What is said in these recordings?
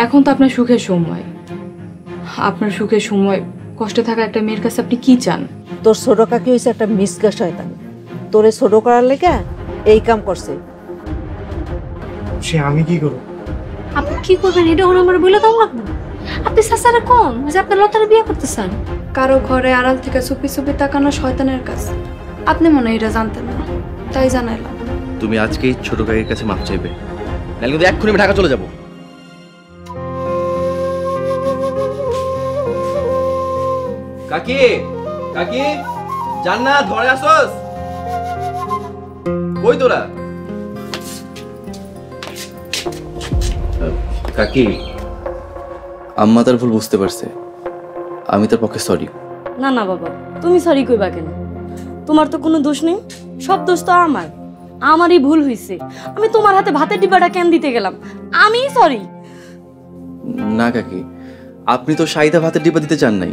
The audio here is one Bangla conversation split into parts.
এখন তো আপনার সুখের সময়, আপনার সুখের সময় কষ্টে থাকা একটা মেয়ের কাছে আপনি কি চান? তোর ছোট কাকি হয়েছে একটা মিসগা শয়তান, তোরে ছোট করার লেগে এই কাম করছে। সে আমি কি করব? আপনি কি করবেন এটা ওরা আমার বলে দাও লাগবে। আপনি সাসারে কোন যে আপনি লতারে বিয়ে করতেছেন? কারো ঘরে আড়াল থেকে চুপি চুপি তাকানো শয়তানের কাজ। আপনি মনে হয় এটা জানতেন না, তাই জানাইলাম। তুমি আজকেই ছোট কাকির কাছে মাপ চাইবে, নাহলে কিন্তু এক্ষুনি আমি ঢাকা চলে যাব। কাকি, কাকি, জান্নাত ঘরে আসোস? কই তোরা? কাকি, আম্মা তার ভুল বুঝতে পারছে, আমি তার পক্ষে সরি। না না বাবা, তুমি সরি কইবা কেন? তোমার তো কোনো দোষ নেই, সব দোষ তো আমার। আমারই ভুল হয়েছে, আমি তোমার হাতে ভাতের ডিব্বাটা কেন দিতে গেলাম, আমিই সরি। না কাকি, আপনি তো সাইদা ভাতের ডিব্বা দিতে চান নাই,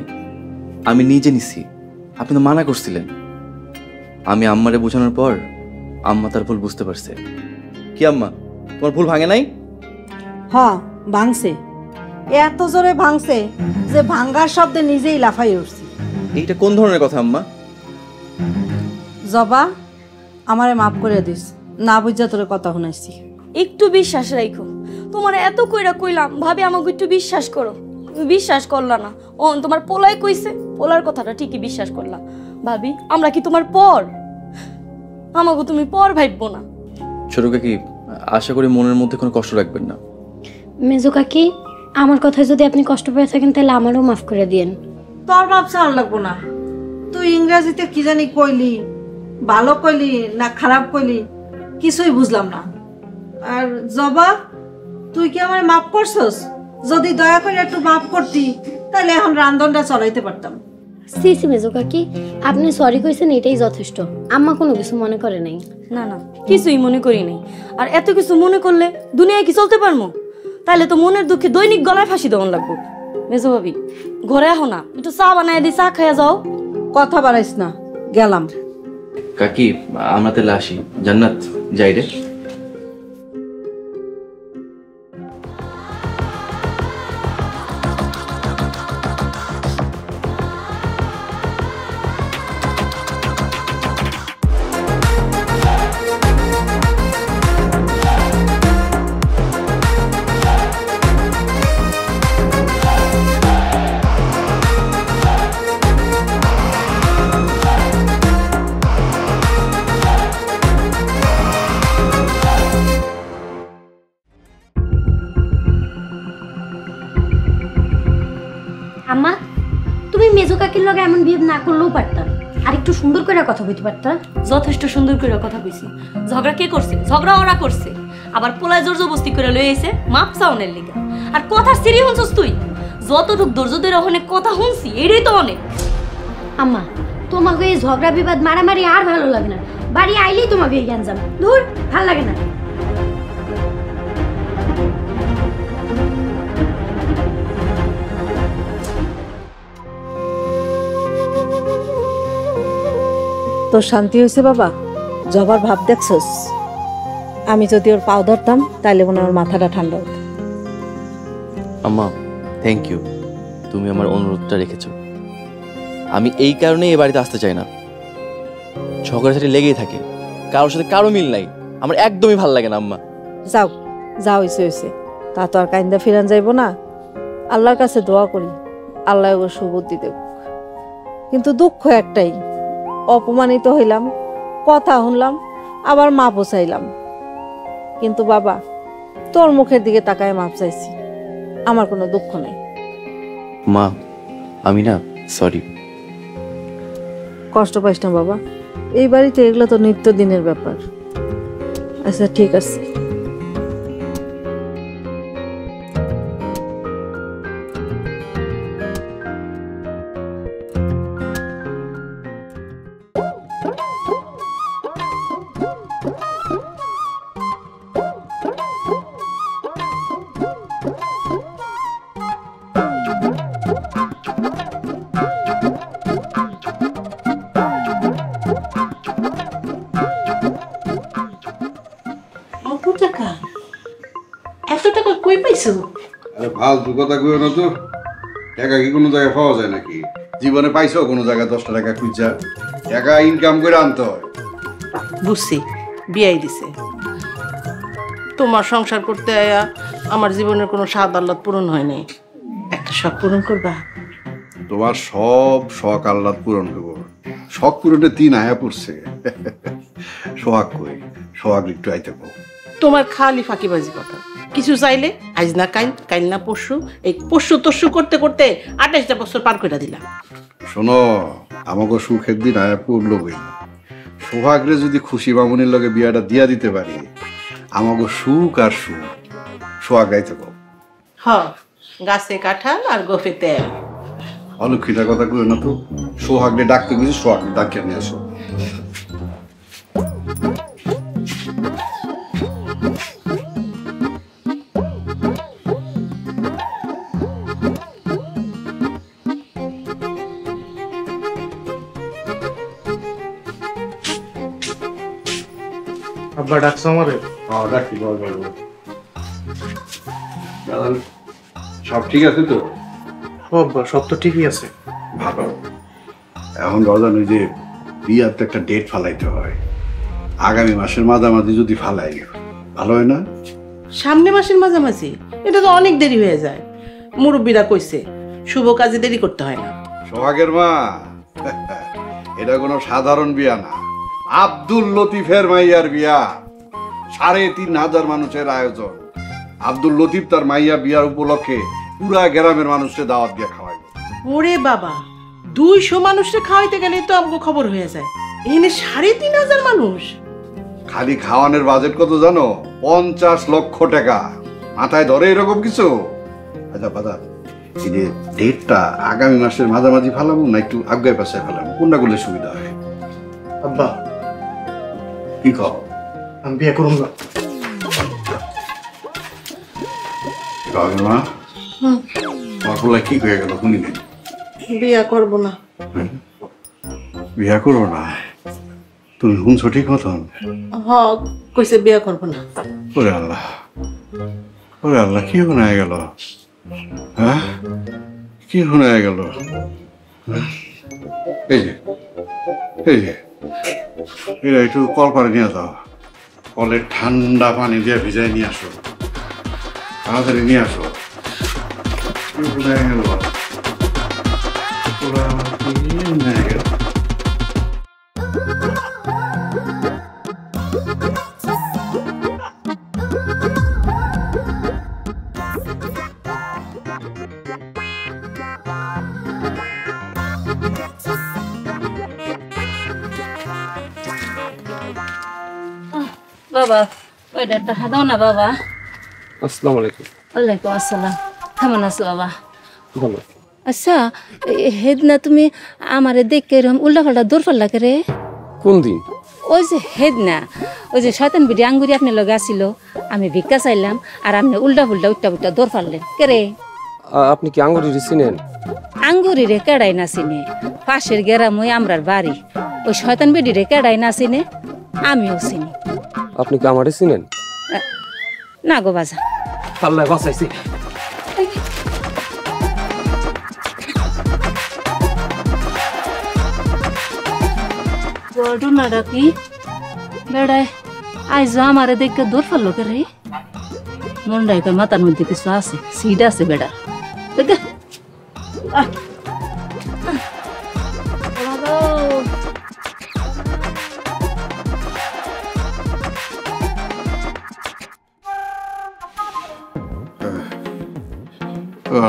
আমি নিজে নিছি। আপনি তো মানা করছিলেন। আমি আম্মারে বোঝানোর পর আম্মা তার ভুল বুঝতে পারছে। কি আম্মা, তোমার ভুল ভাঙে নাই? হ্যাঁ ভাঙছে, এত জোরে ভাঙছে যে ভাঙ্গার শব্দে নিজেই লাফাই উঠছি। এইটা কোন ধরনের কথা আম্মা? জবা, আমারে মাফ করে দিস, না বুঝা তোরে কথা শুনাইছি। একটু বিশ্বাস রাখো, তোমার এত কইরা কইলাম ভাবি আমাকে একটু বিশ্বাস করো, তুমি বিশ্বাস করলা না। ও তোমার পোলাই কইছে, পোলার কথাটা ঠিকই বিশ্বাস করলা। ভাবি আমরা কি তোমার পর? আমাকে তুমি পর ভাববো না। ছোট কাকি, আশা করি মনের মধ্যে কোনো কষ্ট রাখবেন না। মেজো কাকি, আমার কথায় যদি আপনি কষ্ট পেয়ে থাকেন তাহলে আমারও মাফ করে দিয়েন। তোর বাপ চাল লাগবো না, তুই ইংরেজিতে কি জানি কইলি, ভালো কইলি না খারাপ কইলি কিছুই বুঝলাম না। আর জবা, তুই কি আমার মাফ করছস? যদি দয়া করে একটু মাফ করতি তাহলে এখন রান্ধনটা চলাইতে পারতাম। সি সি মেজো কাকি, আপনি সরি কইছেন এটাই যথেষ্ট, আম্মা কোনো কিছু মনে করে নাই। না না, কিছুই মনে করি নাই। আর এত কিছু মনে করলে দুনিয়ায় কি চলতে পারবো? তাহলে তো মনের দুঃখে দৈনিক গলায় ফাঁসি দেওয়ান লাগবো। মেজো ভাবি ঘরে আহো না, একটু চা বানায় দিই, চা খাইয়া যাও। কথা বাড়াইস না, গেলাম। কাকি, আমরা তাহলে আসি। জান্নাত, যাই রে। আম্মা, তুমি মেজো কাকির লগে এমন বিহেভ না করলেও পারতাম, আর একটু সুন্দর করে কথা বলতে পারতাম। যথেষ্ট সুন্দর করে কথা কইছি। ঝগড়া কে করছে? ঝগড়া ওরা করছে। আবার পোলায় জোর জবস্তি করে লয়ে এসে মাপ চাওনের লিগা। আর কথা সিরি শুনছস তুই? যতটুক ধৈর্য ধরে অনেক কথা শুনছি, এটাই তো অনেক। আম্মা, তোমাকে এই ঝগড়া বিবাদ মারামারি আর ভালো লাগে না, বাড়ি আইলেই তোমাকে এই জ্ঞান যাবে, দূর ভাল লাগে না। তোর শান্তি হয়েছে বাবা? জবার ভাব দেখছস? আমি যদি ওর পাও ধরতাম তাহলে মনে ওর মাথাটা ঠান্ডা হতো। আম্মা, থ্যাংক ইউ, তুমি আমার অনুরোধটা রেখেছো। আমি এই কারণেই এ বাড়িতে আসতে চাই না। ঝগড়াঝাটি লেগেই থাকে, কারোর সাথে কারো মিল নাই, আমার একদমই ভালো লাগে না আম্মা। যাও যা হয়েছে হয়েছে, তা তো আর কাইন্দা ফিরান যাইব না। আল্লাহর কাছে দোয়া করি আল্লাহ ওর সুবুদ্ধি দেব। কিন্তু দুঃখ একটাই, অপমানিত হইলাম, কথা শুনলাম, আবার মাপও চাইলাম। কিন্তু বাবা, তোর মুখের দিকে তাকায় মাপ চাইছি, আমার কোনো দুঃখ নাই। মা, আমি না সরি। কষ্ট পাইস না বাবা, এই বাড়িতে এগুলো তো নিত্যদিনের ব্যাপার। আচ্ছা ঠিক আছে। কই পাইছো? আরে ফালতু কথা কইও না তো। টাকা কি কোনো জায়গায় পাওয়া যায় নাকি? জীবনে পাইছো কোনো জায়গায় 10 টাকা খুঁজা? টাকা ইনকাম করে আনতে হয়। বুঝছি, বিয়াই দিছে। তোমার সংসার করতে আয়া আমার জীবনের কোনো স্বাদ আহ্লাদ পূরণ হয় নাই। একটা শখ পূরণ করবা? তোমার সব শখ আহ্লাদ পূরণ করবো। শখ পূরণে 3 আয়া পড়ছে। সোহাগ কই? সোহাগ একটু আইতে কও। তোমার খালি ফাঁকিবাজি কথা। কিছু চাইলে আজ না কাইল, কাইল না পরশু, এই পরশু তরশু করতে করতে 28টা বছর পার করে দিলাম। শোনো, আমাকে সুখের দিন আয়া পড়লো বই। সোহাগরে যদি খুশি মামুনির লগে বিয়াটা দিয়া দিতে পারি, আমাকে সুখ আর সুখ। সোহাগ গাইতে কও। হ, গাছে কাঁঠাল আর গোফে তেল। অলক্ষিতার কথা কইও না তো। সোহাগরে ডাকতে গেছি, সোহাগরে ডাকিয়ে নিয়ে আসো। আব্বা ডাকছো আমারে? ডাকি, বল বল বল। দাদা, সব ঠিক আছে তো? ও আব্বা, সব তো ঠিকই আছে। ভালো। এখন রজন, ওই যে বিয়ার তো একটা ডেট ফালাইতে হয়। আগামী মাসের মাঝামাঝি যদি ফালাই ভালো হয় না? সামনে মাসের মাঝামাঝি? এটা তো অনেক দেরি হয়ে যায়। মুরব্বীরা কইছে শুভ কাজে দেরি করতে হয় না। সোহাগের মা, এটা কোনো সাধারণ বিয়া না। আব্দুল লতিফের মাইয়ার বিয়া। 3,500 মানুষের আয়োজন। আব্দুল লতিফ তার মাইয়া বিয়ার উপলক্ষে পুরা গ্রামের মানুষকে দাওয়াত দিয়ে খাওয়াইব। ওরে বাবা, 200 মানুষকে খাওয়াইতে গেলে তো আমাকে খবর হয়ে যায়। এখানে 3,500 মানুষ। খালি খাওয়ানোর বাজেট কত জানো? 50 লক্ষ টাকা। মাথায় ধরে এরকম কিছু? আচ্ছা বাদা, এই যে ডেটটা আগামী মাসের মাঝামাঝি ফালাবো না একটু আগে পাশে ফালাবো, কোনটা করলে সুবিধা হয়? আব্বা, কি কও? আমি বিয়ে করুন না। সোহাগের মা, তোমার বলে কি হয়ে গেল শুনি নেই? বিয়া করব না। বিয়া করো না? তুমি শুনছো ঠিক মতন? হ, কইছে বিয়া করব না। ওরে আল্লাহ, ওরে আল্লাহ, কি শোনা গেল? হ্যাঁ, কি শোনা গেল? এই যে এই যে এরা একটু কল করে নিয়ে যাও। কলের ঠান্ডা পানি দিয়ে ভিজাই নিয়ে আসো, তাড়াতাড়ি নিয়ে আসো। কি শোনা গেল? ওরা কি শোনা গেল? বাবা, ওইটা একটা দাও না বাবা। আসসালামু আলাইকুম। ওয়ালাইকুম আসসালাম। কেমন আছো বাবা? ভালো। আচ্ছা, হেদনা তুমি আমারে দেখে এরকম উল্টা পাল্টা দৌড় পাল্লা করে? কোন দিন? ওই যে হেদনা, ওই যে শয়তান বিডি আঙ্গুরি আপনার লগে আসিল, আমি ভিক্ষা চাইলাম আর আপনি উল্টা পুল্টা উল্টা পুল্টা দৌড় পারলেন কে রে? আপনি কি আঙ্গুরি চিনেন? আঙ্গুরি রে কেডাই না চিনে, পাশের গেরামই আমরার বাড়ি। ওই শয়তান বিডি রে কেডাই না চিনে, আমিও চিনি। আপনি কি আমারে চিনেন? না গো বাজা। আল্লাহ বাঁচাইছে। ঘটনাটা কি বেড়ায় আইজ আমারে দেখে দৌড় ফেললো কে রে? মন্ডাই কয় মাথার মধ্যে কিছু আছে, সিড আছে বেড়া। দেখ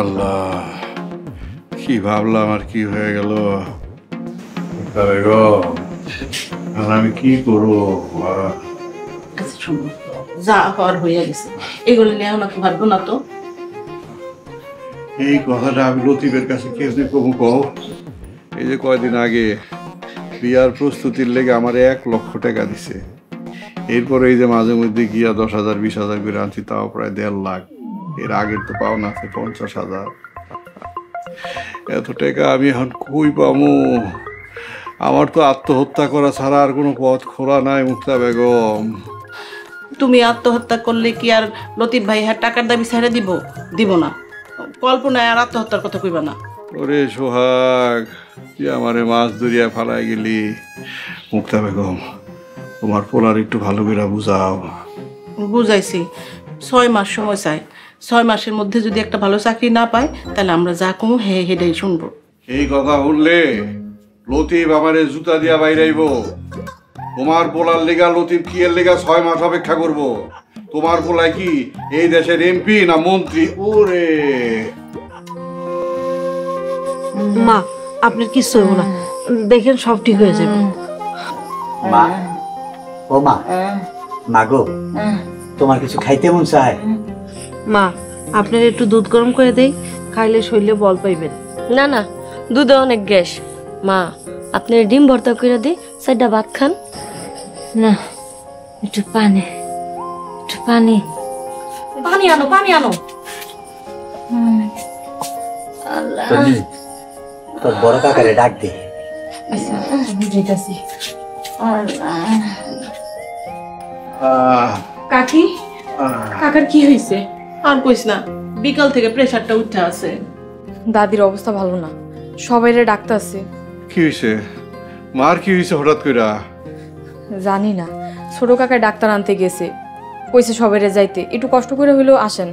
আল্লাহ, কি ভাবলাম আর কি হয়ে গেল? আমি কি করবো? যা হওয়ার হইয়া গেছে, এগুলো নিয়ে আমাকে ভাববো না তো। এই কথাটা আমি লতিফের কাছে কেমনি কমু কও? এই যে কয়দিন আগে বিয়ার প্রস্তুতির লেগে আমার 1 লক্ষ টাকা দিছে। এরপরে এই যে মাঝে মধ্যে গিয়া 10,000 20,000 করে আনছি, তাও প্রায় 1.5 লাখ। এর আগের তো পাওনা আছে 50,000। এত টাকা আমি এখন কই পামু? আমার তো আত্মহত্যা করা ছাড়া আর কোনো পথ খোলা নাই মুক্তা বেগম। তুমি আত্মহত্যা করলে কি আর লতিফ ভাই হ্যাঁ টাকার দাবি ছেড়ে দিব না। কল্পনায় আর আত্মহত্যার কথা কইবা না। ওরে সোহাগ, তুই আমারে মাছ ধরিয়া ফালাই গেলি। মুক্তা বেগম, তোমার পোলার একটু ভালো করে বুঝাও। বুঝাইছি, 6 মাস সময় চাই। 6 মাসের মধ্যে যদি একটা ভালো চাকরি না পায় তাহলে আমরা যা কমু হেডেই শুনবো। এই কথা বললে লতিফ আমারে জুতা দিয়া বাইরাইব। তোমার পোলার লেগা লতিফ কি এর লেগা 6 মাস অপেক্ষা করব? তোমার পোলায় কি এই দেশের এমপি না মন্ত্রী? ওরে মা, আপনার কিছু হইব না, দেখেন সব ঠিক হয়ে যাবে। মা, ও মা, মা গো, তোমার কিছু খাইতে মন চায়? মা, আপনার একটু দুধ গরম করে দেই, খাইলে শরীরে বল পাইবেন। না না, দুধে অনেক গ্যাস। মা, আপনার ডিম ভর্তা করে দিই, 4টা ভাত খান। না, একটু পানি, একটু পানি। পানি আনো, পানি আনো। তুমি তোর বড় কাকারে ডাক দে। কাকি, কাকার কি হয়েছে? আর কইস না, বিকাল থেকে প্রেসারটা উঠে আছে। দাদির অবস্থা ভালো না, সবাইরে ডাক্তার আছে। কি হয়েছে? মার কি হয়েছে হঠাৎ কইরা? জানি না, ছোট কাকা ডাক্তার আনতে গেছে, কইছে সবাইরে যাইতে, একটু কষ্ট করে হইলেও আসেন।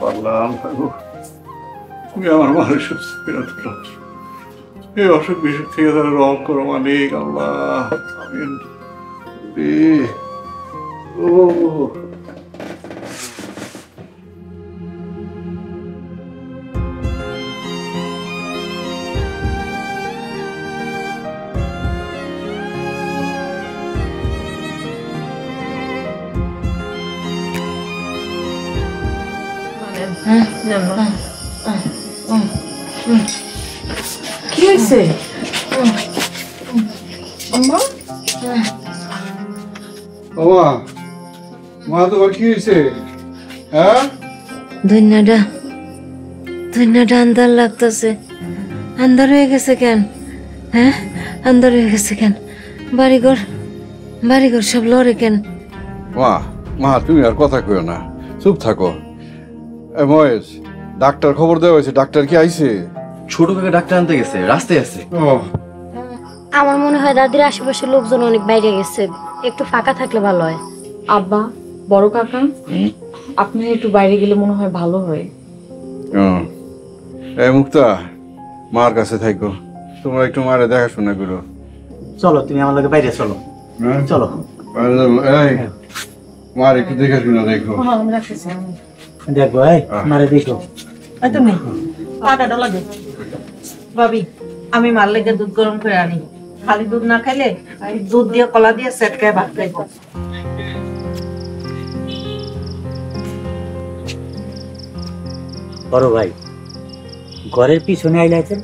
বললাম তুমি আমার মারে সুস্থ করে তোলো। এই অসুখ বিসুখ থেকে তারা রহম করো মালিক আল্লাহ। আমিন। ও কি হয়েছে? বাবা, মা তোমার কি হয়েছে? হ্যাঁ, দুনিয়াটা আন্ধার লাগতেছে। আন্ধার হয়ে গেছে কেন? হ্যাঁ, আন্ধার হয়ে গেছে কেন? বাড়িঘর সব লড়ে কেন? মা তুমি আর কথা কইও না, চুপ থাকো। মহেশ, ডাক্তার খবর দেওয়া হয়েছে? ডাক্তার কি আইছে? ছোট কাকা ডাক্তার আনতে গেছে, রাস্তায় আছে। আমার মনে হয় দাদির আশেপাশের লোকজন অনেক বাইরে গেছে, একটু ফাঁকা থাকলে ভালো হয়। আব্বা, বড় কাকা, আপনি একটু বাইরে গেলে মনে হয় ভালো হয়। এই মুক্তা, মার কাছে থাকো, তোমরা একটু মারে দেখাশোনা করো। চলো, তুমি আমার লগে বাইরে চলো। চলো মার একটু দেখাশোনা দেখো। দেখো, এই মারে দেখো। তুমি পাটাটা লাগে। ভাবি, আমি মার লেগে দুধ গরম করে আনি। খালি দুধ না খাইলে দুধ দিয়ে কলা দিয়ে সেটকায় ভাত খাইব। বড় ভাই, ঘরের পিছনে আইলাইছেন?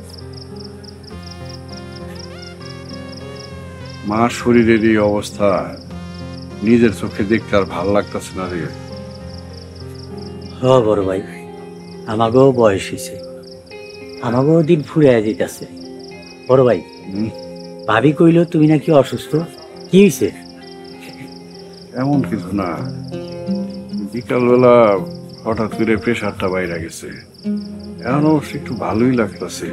মার শরীরের এই অবস্থা নিজের চোখে দেখতে আর ভাল লাগতেছে না রে। হ বড় ভাই, আমাকেও বয়স হয়েছে, আমাকেও দিন ফুরিয়ে যেতেছে। বড় ভাই, ভাবি কইল তুমি নাকি অসুস্থ, কি হয়েছে? এমন কিছু না, বিকালবেলা হঠাৎ করে প্রেশারটা বাইরে গেছে। এখন অবশ্য একটু ভালোই লাগতেছে,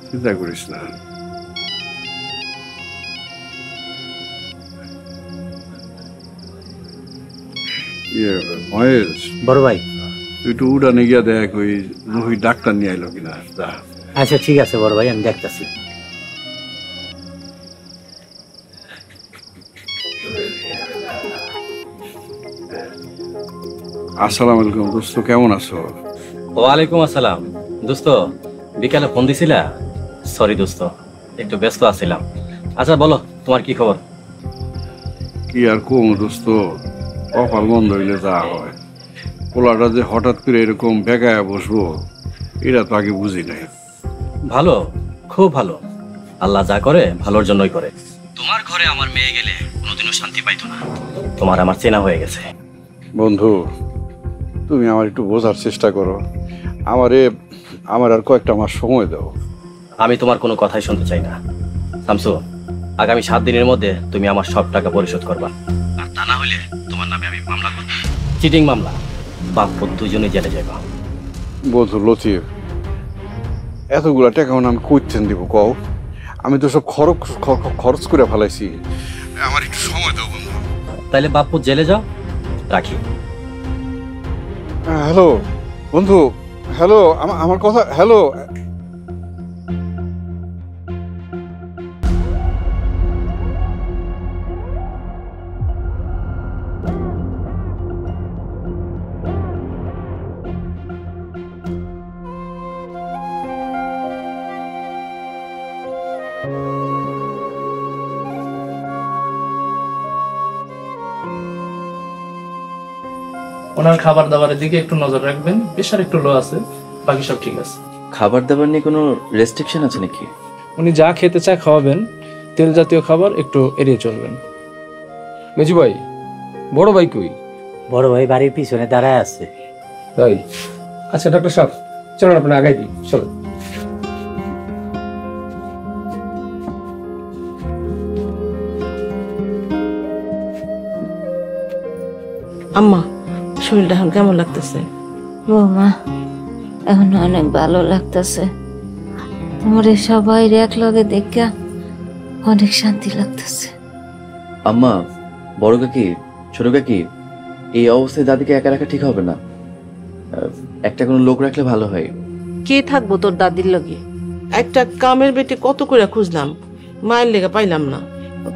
চিন্তা করিস না। মহেশ, বড় ভাই, তুই একটু উড়ানে গিয়া দেখ ওই রোহিত ডাক্তার নিয়ে আইলো কিনা। যা। আচ্ছা ঠিক আছে বড় ভাই, আমি দেখতেছি। আসসালামু আলাইকুম দোস্ত, কেমন আছো? ওয়ালাইকুম আসসালাম। দোস্ত, বিকালে ফোন দিছিলা? সরি দোস্ত, একটু ব্যস্ত আছিলাম। আচ্ছা বলো, তোমার কি খবর? কি আর কম দোস্ত, কপাল বন্ধ হইলে যা হয়। পোলাটা যে হঠাৎ করে এরকম বেগায়া বসবো, এটা তো আগে বুঝি নাই। ভালো, খুব ভালো। আল্লাহ যা করে ভালোর জন্যই করে। তোমার ঘরে আমার মেয়ে গেলে কোনোদিনও শান্তি পাইতো না। তোমার আমার চেনা হয়ে গেছে। বন্ধু, তুমি আমার একটু বোঝার চেষ্টা করো। আমার আর কয়েকটা মাস সময় দাও। আমি তোমার কোনো কথাই শুনতে চাই না। শামসু, আগামী 7 দিনের মধ্যে তুমি আমার সব টাকা পরিশোধ করবা, আর তা না হলে তোমার নামে আমি মামলা করব, চিটিং মামলা। বাপ পুত দুজনে জেলে যাইবা। বন্ধু লতিফ, এতগুলা টাকা আমি কইতেন দিব কও? আমি তো সব খরচ করে ফেলাইছি, আমার একটু সময় দাও বন্ধু। তাইলে বাপ পুত জেলে যাও, রাখি। হ্যালো বন্ধু, হ্যালো, আমার কথা, হ্যালো। ওনার খাবার দাবারের দিকে একটু নজর রাখবেন, প্রেশার একটু লো আছে, বাকি সব ঠিক আছে। খাবার দাবার নিয়ে কোনো রেস্ট্রিকশন আছে নাকি? উনি যা খেতে চায় খাওয়াবেন, তেল জাতীয় খাবার একটু এড়িয়ে চলবেন। মেজু ভাই, বড় ভাই কই? বড় ভাই বাড়ির পিছনে দাঁড়ায় আছে। তাই? আচ্ছা ডাক্তার সাহেব, চলুন আপনি আগাই দিই, চলুন। আম্মা, শরীরটা এখন কেমন লাগতেছে? বৌমা, এখন অনেক ভালো লাগতেছে। তোমার সবাই এক লগে দেখা অনেক শান্তি লাগতেছে। আম্মা, বড় কাকি, ছোট কাকি, এই অবস্থায় দাদিকে একা রাখা ঠিক হবে না। একটা কোনো লোক রাখলে ভালো হয়। কে থাকবো তোর দাদির লগে? একটা কামের বেটি কত করে খুঁজলাম, মায়ের লেগে পাইলাম না।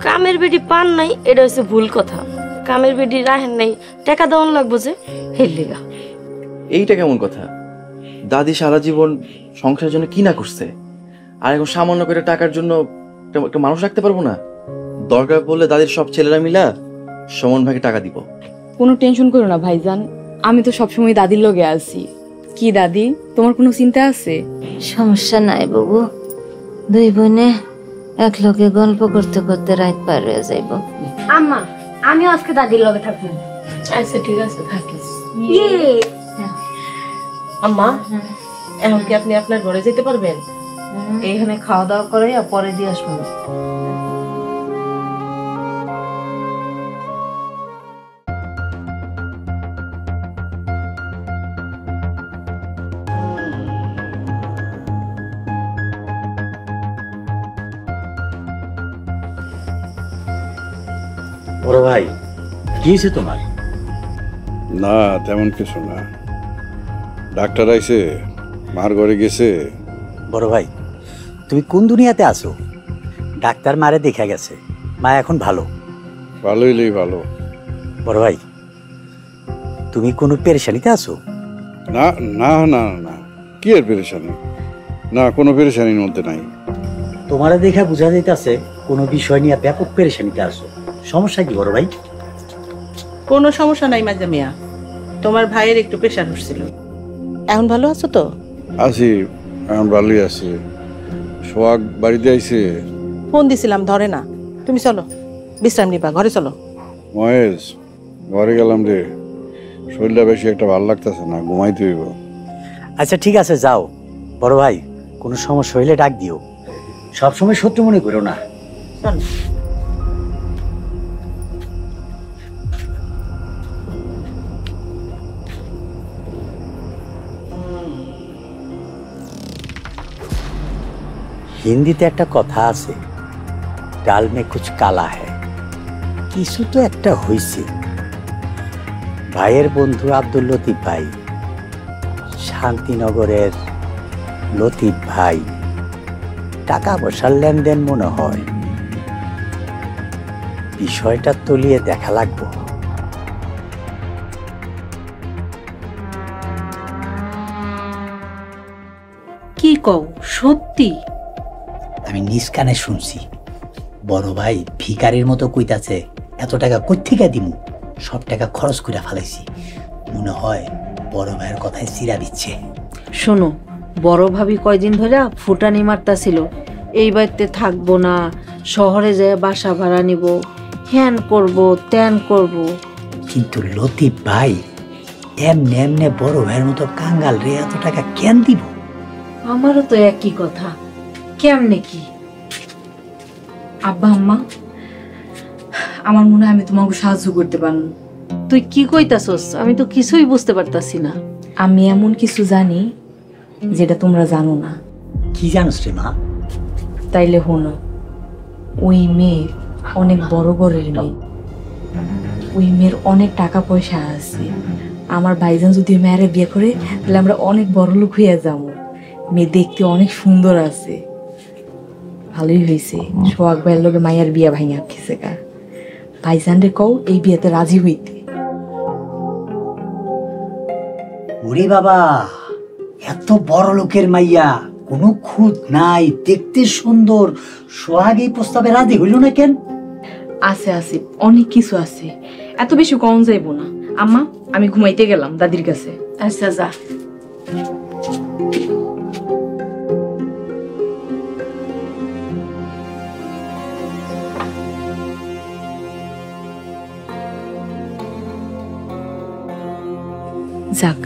কামের বেটি পান নাই, এটা হচ্ছে ভুল কথা। কামের বেটি রাহেন নাই, টাকা দেওয়ান লাগবো যে, হের লেগা। এইটা কেমন কথা? দাদি সারা জীবন সংসারের জন্য কি না করছে, আর এখন সামান্য করে টাকার জন্য একটা মানুষ রাখতে পারবো না? দরকার পড়লে দাদির সব ছেলেরা মিলা সমান ভাগে টাকা দিব। কোনো টেনশন করো না ভাইজান, আমি তো সবসময় দাদির লগে আছি। কি দাদি, তোমার কোনো চিন্তা আছে? সমস্যা নাই বাবু, দুই বোনে এক লগে গল্প করতে করতে রাত পার হয়ে যাইব। আম্মা, আমি আজকে দাদির লগে থাকবো। আচ্ছা ঠিক আছে, থাকিস। আম্মা, এখন কি আপনি আপনার ঘরে যেতে পারবেন? এইখানে খাওয়া দাওয়া করে পরে দিয়ে আসবো। বড় ভাই, কি হয়েছে তোমার? না তেমন কিছু না, ডাক্তার আইছে, মার ঘরে গেছে। বড় ভাই, তুমি কোন দুনিয়াতে আছো? ডাক্তার মারে দেখা গেছে, মা এখন ভালো। ভালো হইলেই ভালো। বড় ভাই, তুমি কোনো পেরেশানিতে আছো? না না না না, কি আর পেরেশানি? না, কোনো পেরেশানির মধ্যে নাই। তোমারে দেখা বোঝা যাইতাছে কোনো বিষয় নিয়ে ব্যাপক পেরেশানিতে আছো। সমস্যা কি বড় ভাই? কোনো সমস্যা নাই মাজা মিয়া, তোমার ভাইয়ের একটু প্রেশার হচ্ছিল। এখন ভালো আছো তো? আছি, এখন ভালোই আছি। সোহাগ বাড়িতে আইছে? ফোন দিছিলাম, ধরে না। তুমি চলো, বিশ্রাম নিবা, ঘরে চলো। মহেশ, ঘরে গেলাম রে, শরীরটা বেশি একটা ভালো লাগতেছে না, ঘুমাইতে হইব। আচ্ছা ঠিক আছে, যাও। বড় ভাই, কোনো সমস্যা হইলে ডাক দিও, সবসময় শত্রু মনে করো না। চলো। হিন্দিতে একটা কথা আছে, ডাল মে কুছ কালা হ্যায়। কিছু তো একটা হইছে। ভাইয়ের বন্ধু আব্দুল লতিফ ভাই, শান্তিনগরের লতিফ ভাই, টাকা পয়সার লেনদেন মনে হয়। বিষয়টা তলিয়ে দেখা লাগবে। কি কও, সত্যি? আমি নিজ কানে শুনছি। বড় ভাই ভিখারির মতো কইতাছে, এত টাকা কোত্থেকে দিমু, সব টাকা খরচ করে ফেলাইছি। মনে হয় বড় ভাইয়ের কথায় চিরা দিচ্ছে। শোনো, বড় ভাবি কয়দিন ধরে ফুটানি মারতাছিল, এই বাড়িতে থাকবো না, শহরে যেয়ে বাসা ভাড়া নিব, হ্যান করব ত্যান করব। কিন্তু লতিফ ভাই এমনে এমনে বড় ভাইয়ের মতো কাঙ্গাল রে এত টাকা কেন দিব? আমারও তো একই কথা, কেমনে কি? আব্বা আম্মা, আমার মনে হয় আমি তোমাকে সাহায্য করতে পারবো। তুই কি কইতাছস? আমি তো কিছুই বুঝতে পারতাছি না। আমি এমন কিছু জানি যেটা তোমরা জানো না। কি জানোস রে মা? তাইলে হনো, ওই মেয়ে অনেক বড় ঘরের মেয়ে, ওই মেয়ের অনেক টাকা পয়সা আছে। আমার ভাইজান যদি মেয়েরে বিয়ে করে তাহলে আমরা অনেক বড় লোক হইয়া যাবো। মেয়ে দেখতে অনেক সুন্দর আছে। ভালোই হয়েছে সোহাগ ভাইয়ের লোকে মাইয়ার বিয়া ভাইয়া খেছে গা। ভাইজান রে কও এই বিয়েতে রাজি হইতে। ওরে বাবা, এত বড় লোকের মাইয়া, কোনো খুঁত নাই, দেখতে সুন্দর, সোহাগ এই প্রস্তাবে রাজি হইল না কেন? আছে আছে, অনেক কিছু আছে, এত বেশি কম যাইবো না। আম্মা, আমি ঘুমাইতে গেলাম দাদির কাছে। আচ্ছা যা। যাক,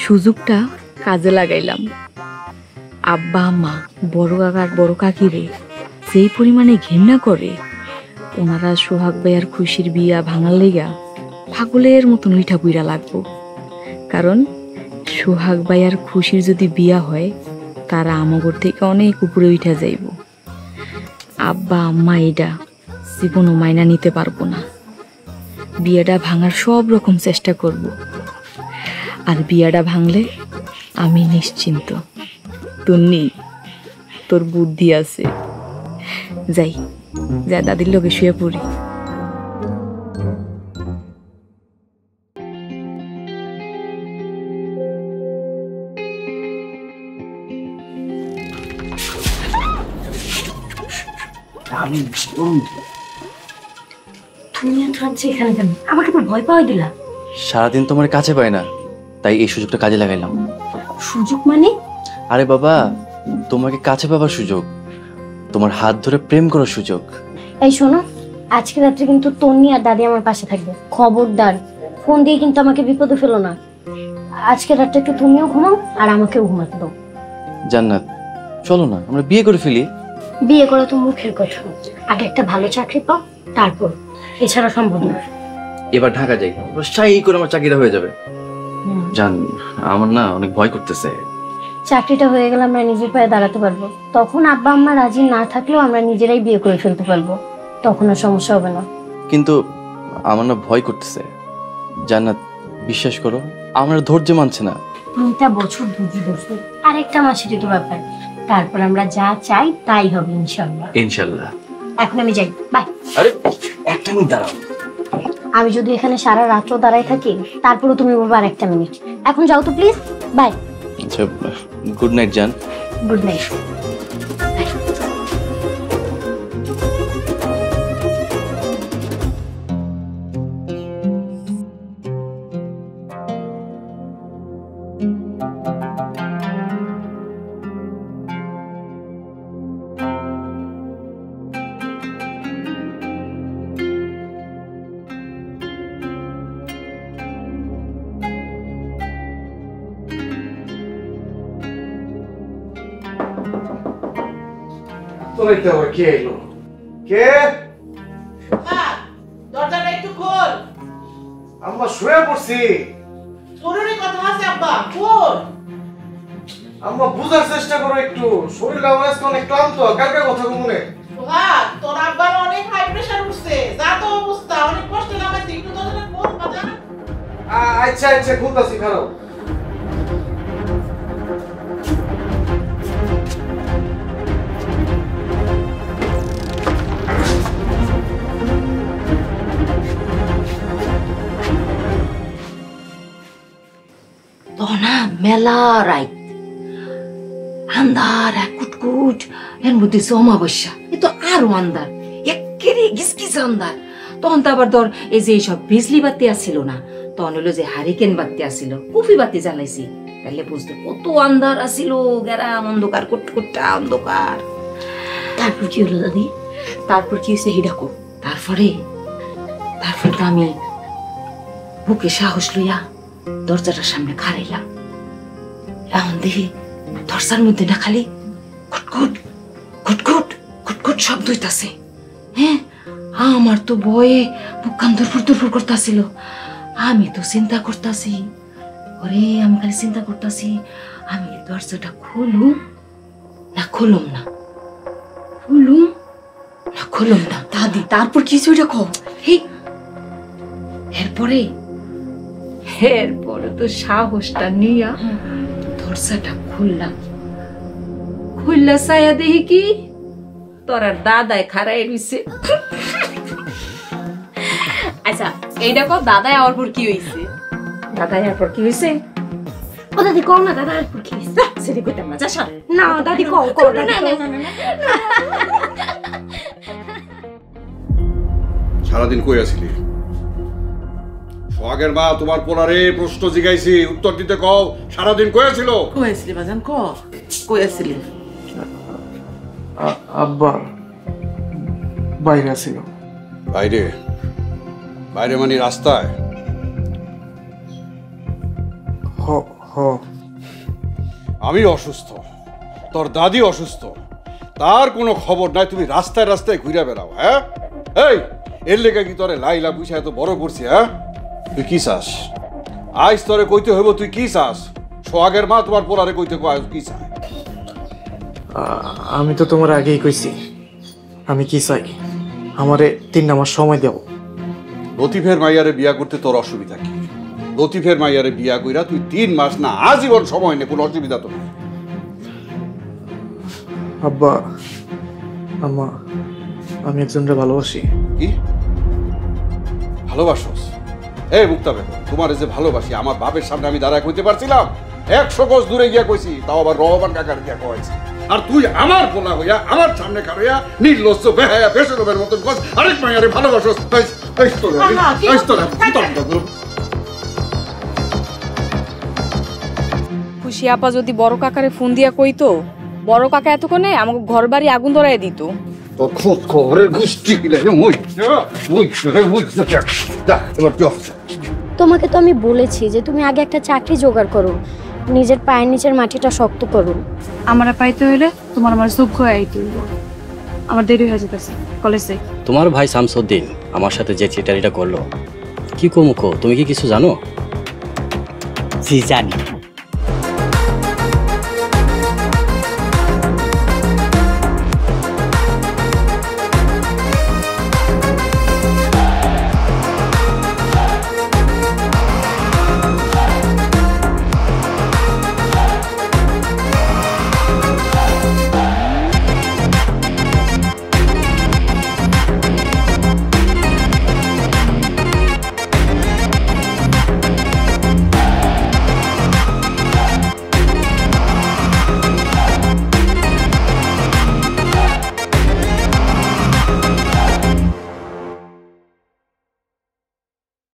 সুযোগটা কাজে লাগাইলাম। আব্বা আম্মা বড় কাকা আর বড় কাকিরে যেই পরিমাণে ঘৃণা করে, ওনারা সোহাগ ভাইয়ার খুশির বিয়া ভাঙার লেগা পাগলের মতন উইঠা পুইরা লাগবো। কারণ সোহাগ ভাইয়ার খুশির যদি বিয়া হয়, তারা আমগর থেকে অনেক উপরে উঠা যাইব। আব্বা আম্মা এটা জীবনও মাইনা নিতে পারবো না। বিয়াটা ভাঙার সব রকম চেষ্টা করব। আর বিয়াটা ভাঙলে আমি নিশ্চিন্ত। তুন্নি, তোর বুদ্ধি আছে। যাই, যা দাদির লোকে শুয়ে পড়ি। তুমি এত রাত্রে এখানে কেন? আমাকে তো ভয় পাওয়াই দিলা। সারাদিন তোমার কাছে পাই না, তাই এই সুযোগটা কাজে লাগাইলাম। সুযোগ মানে? আরে বাবা, তোমাকে কাছে পাবার সুযোগ, তোমার হাত ধরে প্রেম করার সুযোগ। এই শোনো, আজকে রাত্রে কিন্তু তন্নি আর দাদি আমার পাশে থাকবে। খবরদার ফোন দিয়ে কিন্তু আমাকে বিপদে ফেলো না। আজকে রাতটা একটু তুমিও ঘুমাও আর আমাকেও ঘুমাতে দাও। জান্নাত, চলো না আমরা বিয়ে করে ফেলি। বিয়ে করা তো মুখের কথা, আগে একটা ভালো চাকরি পাও, তারপর। এছাড়া সম্ভব না। এবার ঢাকা যাই, সাই করে আমার চাকরিটা হয়ে যাবে। জান, আমার না অনেক ভয় করতেছে। চাকরিটা হয়ে গেলে আমরা নিজের পায়ে দাঁড়াতে পারবো। তখন আব্বা আম্মা রাজি না থাকলেও আমরা নিজেরাই বিয়ে করে ফেলতে পারবো, তখন আর সমস্যা হবে না। কিন্তু আমার না ভয় করতেছে। জান্নাত, বিশ্বাস করো, আমার ধৈর্য মানছে না। 3টা বছর ধৈর্য ধরছি, আরেকটা মাসেরই তো ব্যাপার। তারপর আমরা যা চাই তাই হবে ইনশাআল্লাহ। ইনশাআল্লাহ। এখন আমি যাই, বাই। আরে একটা মিনিট দাঁড়াও। আমি যদি এখানে সারা রাত্র দাঁড়াই থাকি, তারপরও তুমি বলবো আর একটা মিনিট। এখন যাও তো প্লিজ, বাই। আচ্ছা, গুড নাইট জান। Good night. তোরাইতে আবার কে এলো? কে? দরজাটা একটু খোল। আম্মা শুয়ে পড়ছি। জরুরি কথা আছে আব্বা, খোল। আম্মা বুঝার চেষ্টা করো একটু, শরীরটা আমার আজকে অনেক ক্লান্ত। কালকে কথা মনে? সোহাগ, তোর আব্বার অনেক হাই প্রেসার উঠছে, যা তো অবস্থা, অনেক কষ্ট লাগাইছে, একটু দরজাটা খোল বাজা। আচ্ছা আচ্ছা, খুলতাছি, খারাপ। না মেলা রাইত, আন্ধার কুটকুট, এর মধ্যে অমাবস্যা, এ তো আরো আন্ধার, একেবারে গিসগিস আন্ধার। তখন তো আবার ধর এই যে এইসব বিজলি বাতি আসছিল না, তখন হলো যে হারিকেন বাতি আসছিল, কুফি বাতি জ্বালাইছি, তাহলে বুঝতে কত আন্ধার আসিল, গ্যারাম অন্ধকার, কুটকুটটা অন্ধকার। তারপর কি হলো দাদি? তারপর কি হয়েছে হিডাকো? তারপরে তো আমি বুকে সাহস লইয়া দরজাটার সামনে খাড়াইলাম। এখন দেখি দরজার মধ্যে না খালি খুটখুট খুটখুট খুটখুট শব্দ হইতাছে। হ্যাঁ আমার তো ভয়ে বুকান দুরফুর করতেছিল। আমি তো চিন্তা করতেছি, ওরে আমি খালি চিন্তা করতেছি আমি কি দরজাটা খুলুম না খুলুম না, খুলুম না খুলুম না। দাদি তারপর কিছু এটা কও। এরপরে তো সাহসটা নিয়া দরজাটা খুললাম। খুললা চাইয়া দেখি কি তোর আর দাদায় খাড়াই রইছে। আচ্ছা এইটা কও, দাদাই আমার পর কি হইছে? দাদাই আর পর কি হইছে? ও দাদি কও না, দাদা আর কি হইছে? সেটা কইতাম না, যা সর। না দাদি কও কও না। সারাদিন কই আছিলি? সোহাগের মা তোমার পোলারে প্রশ্ন জিগাইছি, উত্তর দিতে কও। সারাদিন কই আছিল? কই আসলি বাজান, কই আসলি? আব্বা বাইরে ছিল। বাইরে? বাইরে মানে রাস্তায়? আমি অসুস্থ, তোর দাদি অসুস্থ, তার কোনো খবর নাই, তুমি রাস্তায় রাস্তায় ঘুরে বেড়াও। হ্যাঁ এই এর লেগে কি তোরে লাইলা বুঝা এত বড় করছি? হ্যাঁ তুই কি চাস? আজ তোরে কইতে হইব তুই কি চাস। সোহাগের মা তোমার পোলারে কইতে কি চায়? আমি তো তোমার আগেই কইছি আমি কি চাই, আমারে 3 মাস সময় দেও। লতিফের মাইয়ারে বিয়া করতে তোর অসুবিধা কি? লতিফের মাইয়ারে বিয়া কইরা তুই 3 মাস না আজীবন সময় নে, কোনো অসুবিধা তো নেই। আব্বা আম্মা আমি একজনকে ভালোবাসি। কি ভালোবাসোস? এই মুক্তা বেগম, তোমার যে ভালোবাসি আমার বাপের সামনে আমি দাঁড়ায় কইতে পারছিলাম? 100 গজ দূরে গিয়া কইছি, তাও আবার রহমান কাকার গিয়া কইছি। আর তুই আমার পোলা হইয়া আমার সামনে খাড়িয়া নির্লজ্জ বেহায়া বেশরমের মতন কস আরেক মাইয়ারে ভালোবাসোস। খুশি আপা যদি বড় কাকারে ফোন দিয়া কইতো, বড় কাকা এতক্ষণে আমাকে ঘর বাড়ি আগুন ধরাই দিত। তোর খোঁজ খবরের গোষ্ঠী কিলে তোমাকে তো আমি বলেছি যে তুমি আগে একটা চাকরি জোগাড় করো, নিজের পায়ের নিচের মাটিটা শক্ত করো। আমার পাইতে হইলে তোমার আমার যোগ্য আইতে হইব। আমার দেরি হয়ে যেতেছে কলেজে। তোমার ভাই শামসুদ্দিন আমার সাথে যে চিটারিটা করলো, কি কমুখো তুমি কি কিছু জানো? জি জানি।